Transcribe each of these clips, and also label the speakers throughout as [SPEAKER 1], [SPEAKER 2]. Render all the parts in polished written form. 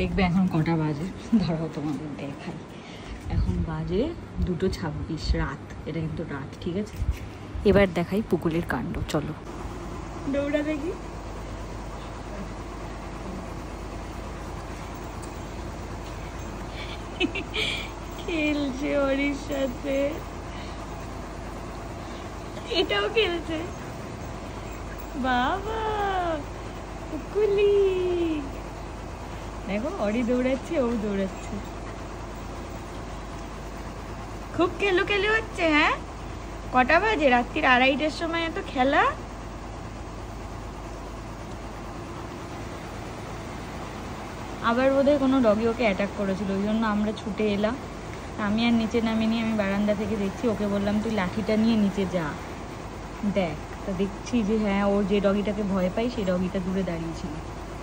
[SPEAKER 1] দেখবে এখন কটা বাজে, ধরো তোমাদের দেখাই। এখন বাজে 2:26 রাত, এটা কিন্তু রাত, ঠিক আছে। এবার দেখাই পুকুরের কাণ্ড, চলো দৌড়া দেখি। খেলছে ওরির সাথে, এটাও খেলছে, বাবা পুকুলি। দেখো অরি দৌড়াচ্ছে, ও দৌড়াচ্ছে, খুব খেলো খেলো হচ্ছে। হ্যাঁ, কটা বাজে? রাত্রির 2:30টার সময় এত খেলা। আবার বোধহয় কোনো ডগি ওকে অ্যাটাক করেছিল, ওই জন্য আমরা ছুটে এলাম। আমি আর নিচে নামিনি, আমি বারান্দা থেকে দেখছি। ওকে বললাম তুই লাঠিটা নিয়ে নিচে যা, দেখ। তো দেখছি যে হ্যাঁ, ও যে ডগিটাকে ভয় পাই সেই ডগিটা দূরে দাঁড়িয়েছিল।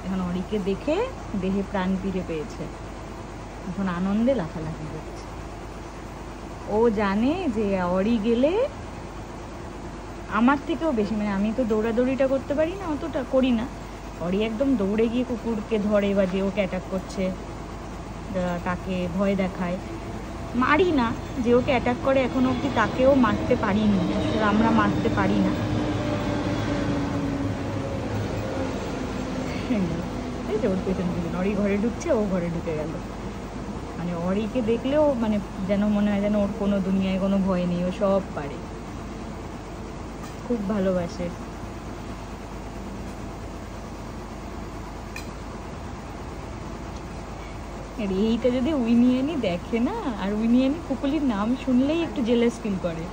[SPEAKER 1] এখন অরিকে দেখে দেহে প্রাণ ফিরে পেয়েছে, এখন আনন্দে লাফালাফি করছে। ও জানে যে অরি গেলে আমার থেকেও বেশি, মানে আমি তো দৌড়াদৌড়িটা করতে পারি না, অতটা করি না। অরি একদম দৌড়ে গিয়ে কুকুরকে ধরে বা যে ওকে অ্যাটাক করছে তাকে ভয় দেখায়। মারি না, যে ওকে অ্যাটাক করে এখনো অব্দি তাকেও মারতে পারিনি, আমরা মারতে পারি না। এই যে ওর পেছন পেছন অরি ঘরে ঢুকছে, ও ঘরে ঢুকে গেল। মানে অরিকে দেখলেও মানে যেন মনে হয় যেন ওর কোনো দুনিয়ায় কোনো ভয় নেই, ও সব পারে, খুব ভালোবাসে। আর এইটা যদি উইনিয়ানি দেখে না, আর উইনিয়ানি পুকুলির নাম শুনলেই একটু জেলাস ফিল করে,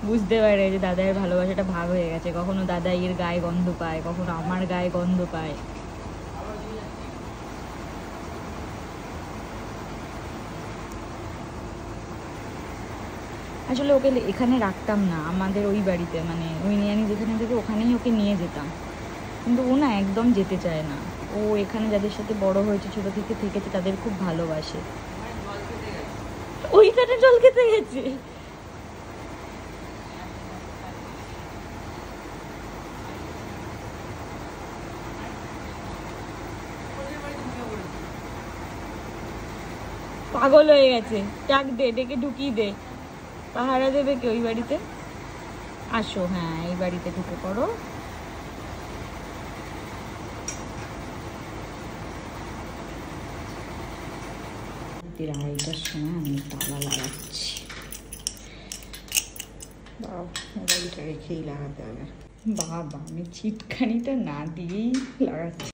[SPEAKER 1] বুঝতে পারে যে দাদার ভালোবাসাটা ভাগ হয়ে গেছে। কখনো দাদা এর গায়ে গন্ধ পায়, কখনো আমার গায়ে গন্ধ পায়। আসলে ওকে এখানে রাখতাম না, আমাদের ওই বাড়িতে, মানে উইনিয়ানি যেখানে থেকে ওখানেই ওকে নিয়ে যেতাম, কিন্তু ও না একদম যেতে চায় না। ও এখানে যাদের সাথে বড় হয়েছে, ছোট থেকে থেকেছে, তাদের খুব ভালোবাসে। ওইখানে জল খেতে গেছে। পাগল হয়ে গেছে, ডাক দে, ডেকে ঢুকিয়ে দে। পাহারা দেবে কে ওই বাড়িতে? আসো, হ্যাঁ এই বাড়িতে ঢুকে পড়ো। রাত্রির 2:30টার সময় আমি তালা লাগাচ্ছি। বাবা, মোবাইলটা রেখেই লাগাতে হবে। বাবা, আমি ছিটখানিটা না দিয়েই লাগাচ্ছি।